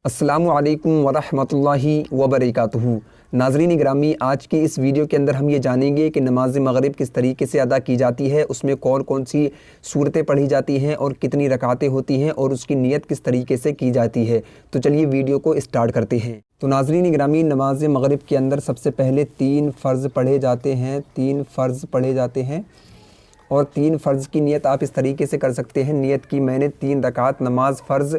अस्सलामु अलैकुम वरहमतुल्लाहि वबरकातुहू। नाज़रीन ग्रामी, आज की इस वीडियो के अंदर हम ये जानेंगे कि नमाज मगरिब किस तरीके से अदा की जाती है, उसमें कौन कौन सी सूरतें पढ़ी जाती हैं और कितनी रकातें होती हैं और उसकी नियत किस तरीके से की जाती है। तो चलिए वीडियो को स्टार्ट करते हैं। तो नाज़रीन ग्रामी, नमाज मगरिब के अंदर सबसे पहले 3 फ़र्ज़ पढ़े जाते हैं। 3 फ़र्ज़ पढ़े जाते हैं और 3 फ़र्ज़ की नियत आप इस तरीके से कर सकते हैं। नियत की मैंने 3 रकात नमाज फ़र्ज़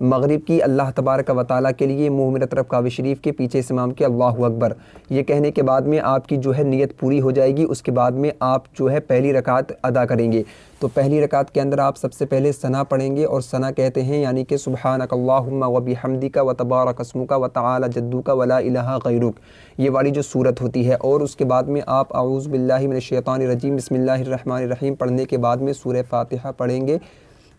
मगरिब की अल्लाह तबारक व तआला के लिए, मुँह मेरी तरफ काबा शरीफ के पीछे से इमाम के अल्लाहु अकबर ये कहने के बाद में आपकी जो है नियत पूरी हो जाएगी। उसके बाद में आप जो है पहली रकात अदा करेंगे। तो पहली रकात के अंदर आप सबसे पहले सना पढ़ेंगे और सना कहते हैं यानी कि सुब्हानक अल्लाहुम्मा व बिहम्दिका व तबारक अस्मुका व तआला जद्दुका व ला इलाहा गैरुक, ये वाली जो सूरत होती है। और उसके बाद में आप औज़ु बिल्लाहि मिनश शैतानिर रजीम बिस्मिल्लाहिर रहमानिर रहीम पढ़ने के बाद में सूरह फातिहा पढ़ेंगे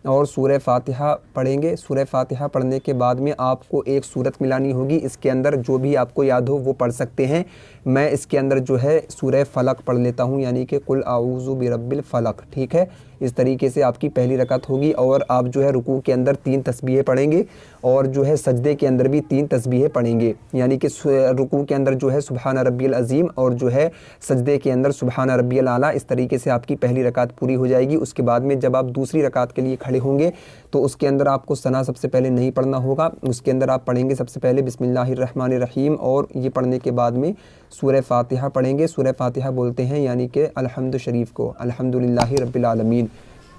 और सूरह फातिहा पढ़ेंगे। सूरह फातिहा पढ़ने के बाद में आपको एक सूरत मिलानी होगी। इसके अंदर जो भी आपको याद हो वो पढ़ सकते हैं। मैं इसके अंदर जो है सूरह फलक पढ़ लेता हूँ, यानी कि कुल आऊज़ु बिरब्बिल फलक। ठीक है, इस तरीके से आपकी पहली रकात होगी। और आप जो है रुकू के अंदर 3 तस्बीहें पढ़ेंगे और जो है सजदे के अंदर भी 3 तस्बीहें पढ़ेंगे, यानी कि रुकू के अंदर जो है सुबहान रब्बियल अज़ीम और जो है सजदे के अंदर सुबहान रब्बियल आला। इस तरीके से आपकी पहली रकात पूरी हो जाएगी। उसके बाद में जब आप दूसरी रकात के लिए खड़े होंगे तो उसके अंदर आपको सना सबसे पहले नहीं पढ़ना होगा। उसके अंदर आप पढ़ेंगे सबसे पहले बिस्मिल्लाहिर रहमानिर रहीम और ये पढ़ने के बाद में सूरह फातिहा पढ़ेंगे। सूरह फातिहा बोलते हैं यानी कि अलहम्दु शरीफ को, अल्हम्दुलिल्लाहि रब्बिल आलमीन।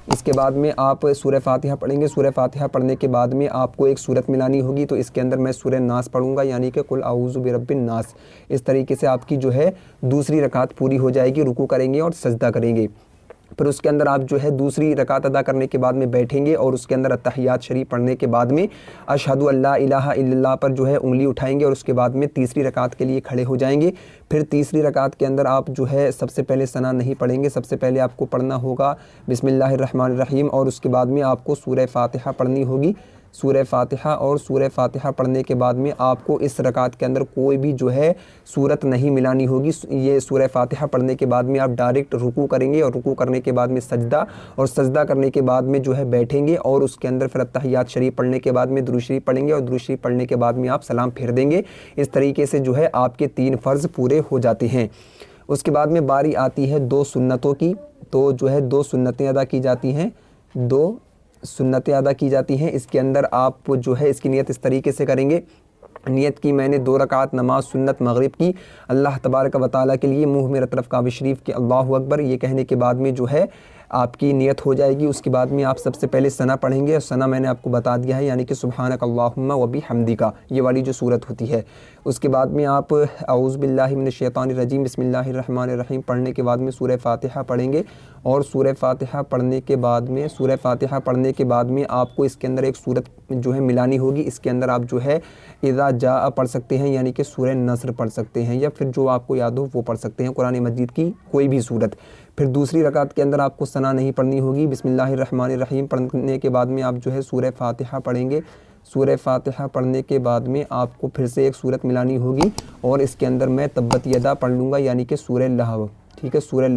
इसके बाद में आप सूरह फातिहा पढ़ेंगे। सूरह फातिहा पढ़ने के बाद में आपको एक सूरत मिलानी होगी। तो इसके अंदर मैं सूरह नास पढ़ूंगा, यानी कि कुल आऊज़ु बिरब्बिन नास। इस तरीके से आपकी जो है दूसरी रकात पूरी हो जाएगी। रुकू करेंगे और सजदा करेंगे। फिर उसके अंदर आप जो है दूसरी रकात अदा करने के बाद में बैठेंगे और उसके अंदर अत्तहियात शरीफ पढ़ने के बाद में अशहदु अल्ला इलाहा इल्लल्लाह पर जो है उंगली उठाएंगे और उसके बाद में तीसरी रकात के लिए खड़े हो जाएंगे। फिर तीसरी रकात के अंदर आप जो है सबसे पहले सना नहीं पढ़ेंगे। सबसे पहले आपको पढ़ना होगा बिस्मिल्लाहिर रहमानिर रहीम और उसके बाद में आपको सूरह फातिहा पढ़नी होगी। सूरह फातिहा और सूरह फातिहा पढ़ने के बाद में आपको इस रकात के अंदर कोई भी जो है सूरत नहीं मिलानी होगी। ये सूरह फातिहा पढ़ने के बाद में आप डायरेक्ट रुकू करेंगे और रुकू करने के बाद में सजदा और सजदा करने के बाद में जो है बैठेंगे और उसके अंदर फिर अत्तहियात शरीफ पढ़ने के बाद में दुरूद शरीफ पढ़ेंगे और दुरूद शरीफ पढ़ने के बाद में आप सलाम फेर देंगे। इस तरीके से जो है आपके 3 फ़र्ज़ पूरे हो जाते हैं। उसके बाद में बारी आती है 2 सुन्नतों की। तो जो है 2 सुन्नतें अदा की जाती हैं। 2 सुन्नतें अदा की जाती हैं। इसके अंदर आप जो है इसकी नियत इस तरीके से करेंगे। नियत की मैंने 2 रकात नमाज सुन्नत मगरिब की अल्लाह तबारक व तआला के लिए, मुँह मेरी तरफ काबा शरीफ के अल्लाहु अकबर ये कहने के बाद में जो है आपकी नियत हो जाएगी। उसके बाद में आप सबसे पहले सना पढ़ेंगे और सना मैंने आपको बता दिया है, यानी कि सुब्हानक अल्लाहुम्मा व बिहम्दिका, ये वाली जो सूरत होती है। उसके बाद में आप औज़ु बिल्लाहि मिनश शैतानिर रजीम बिस्मिल्लाहिर रहमानिर रहीम पढ़ने के बाद में सूरह फातिहा पढ़ेंगे और सूरह फातिहा पढ़ने के बाद में आपको इसके अंदर एक सूरत जो है मिलानी होगी। इसके अंदर आप जो है इज़ा जा पढ़ सकते हैं, यानी कि सूरह नस्र पढ़ सकते हैं, या फिर जो आपको याद हो वो पढ़ सकते हैं, कुरान मजीद की कोई भी सूरत। फिर दूसरी रकात के अंदर आपको सना नहीं पढ़नी होगी। बिस्मिल्लाहिर रहमानिर रहीम पढ़ने के बाद में आप जो है सूरह फातिहा पढ़ेंगे। सूरह फातिहा पढ़ने के बाद में आपको फिर से एक सूरत मिलानी होगी और इसके अंदर मैं तब्बत यदा पढ़ लूँगा, यानी कि सूरह लहब। ठीक है, सूरह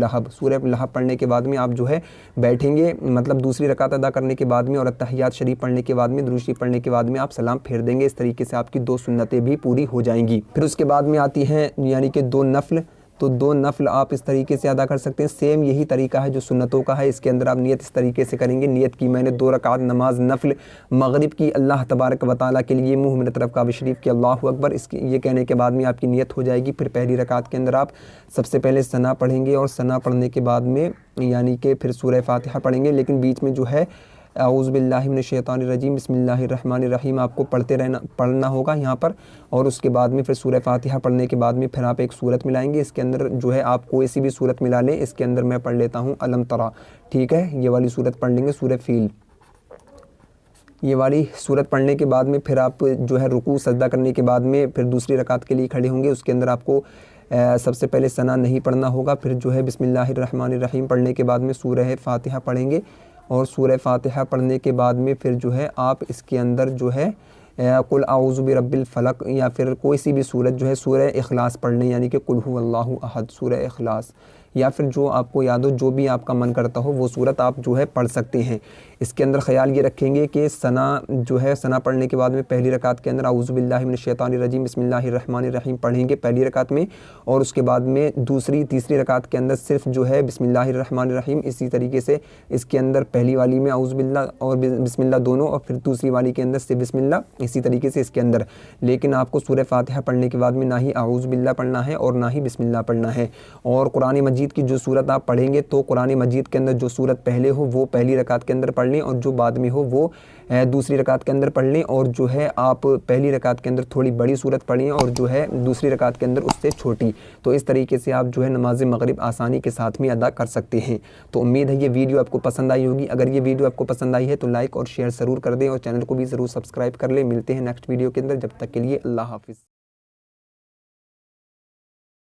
लहब पढ़ने के बाद में आप जो है बैठेंगे, मतलब दूसरी रकात अदा करने के बाद में और अत्तहियात शरीफ पढ़ने के बाद में दुरूद शरीफ पढ़ने के बाद में आप सलाम फेर देंगे। इस तरीके से आपकी 2 सुन्नतें भी पूरी हो जाएंगी। फिर उसके बाद में आती हैं यानी कि 2 नफ़ल। तो 2 नफ़ल आप इस तरीके से अदा कर सकते हैं। सेम यही तरीका है जो सुन्नतों का है। इसके अंदर आप नियत इस तरीके से करेंगे। नियत की मैंने 2 रकात नमाज नफ़ल मगरिब की अल्लाह तबारक व तआला के लिए, मुँह मेरी तरफ काबा शरीफ के अल्लाहु अकबर, इसकी ये कहने के बाद में आपकी नियत हो जाएगी। फिर पहली रकात के अंदर आप सबसे पहले सना पढ़ेंगे और सना पढ़ने के बाद में यानी कि फिर सूरह फातिहा पढ़ेंगे, लेकिन बीच में जो है औज़ु बिल्लाहि मिनश शैतानिर रजीम बिस्मिल्लाहिर रहमानिर रहीम आपको पढ़ना होगा यहाँ पर। और उसके बाद में फिर सूरह फातिहा पढ़ने के बाद में फिर आप एक सूरत मिलाएंगे। इसके अंदर जो है आप कोई सी भी सूरत मिला लें। इसके अंदर मैं पढ़ लेता हूँ अलम तरा। ठीक है, ये वाली सूरत पढ़ लेंगे, सूरह फील। ये वाली सूरत पढ़ने के बाद में फिर आप जो है रुकू सजदा करने के बाद में फिर दूसरी रकात के लिए खड़े होंगे। उसके अंदर आपको सबसे पहले सना नहीं पढ़ना होगा। फिर जो है बिस्मिल्लाहिर रहमानिर रहीम पढ़ने के बाद में सूरह फातिहा पढ़ेंगे और सूरह फातिहा पढ़ने के बाद में फिर जो है आप इसके अंदर जो है कुल आऊज़ु बिरब्बिल फलक या फिर कोई सी भी सूरत जो है सूरह इखलास पढ़ लें, यानी कि कुल हुवल्लाहु अहद, सूरह इखलास या फिर जो आपको याद हो, जो भी आपका मन करता हो वो सूरत आप जो है पढ़ सकते हैं। इसके अंदर ख्याल ये रखेंगे कि सना जो है, सना पढ़ने के बाद में पहली रकात के अंदर औज़ु बिल्लाहि मिनश शैतानिर रजीम बिस्मिल्लाहिर रहमानिर रहीम पढ़ेंगे पहली रकात में, और उसके बाद में दूसरी तीसरी रकात के अंदर सिर्फ जो है बिस्मिल्लाहिर रहमानिर रहीम। इसी तरीके से इसके अंदर पहली वाली में औज़ु बिल्लाह और बिस्मिल्लाह दोनों, और फिर दूसरी वाली के अंदर से बिस्मिल्लाह, इसी तरीके से इसके अंदर। लेकिन आपको सूरह फातिहा पढ़ने के बाद में ना ही औज़ु बिल्लाह पढ़ना है और ना ही बिस्मिल्लाह पढ़ना है। और कुरान मजीद की जो सूरत आप पढ़ेंगे तो कुरान मजीद के अंदर जो सूरत पहले हो वो पहली रकात के अंदर पढ़ लें, और जो बाद में हो वो दूसरी रकात के अंदर पढ़ लें। और जो है आप पहली रकात के अंदर थोड़ी बड़ी सूरत पढ़ें और जो है दूसरी रकात के अंदर उससे छोटी। तो इस तरीके से आप जो है नमाज मगरिब आसानी के साथ में अदा कर सकते हैं। तो उम्मीद है ये वीडियो आपको पसंद आई होगी। अगर ये वीडियो आपको पसंद आई है तो लाइक और शेयर ज़रूर कर दें, और चैनल को भी ज़रूर सब्सक्राइब कर लें। मिलते हैं नेक्स्ट वीडियो के अंदर, जब तक के लिए अल्लाह हाफ़िज़।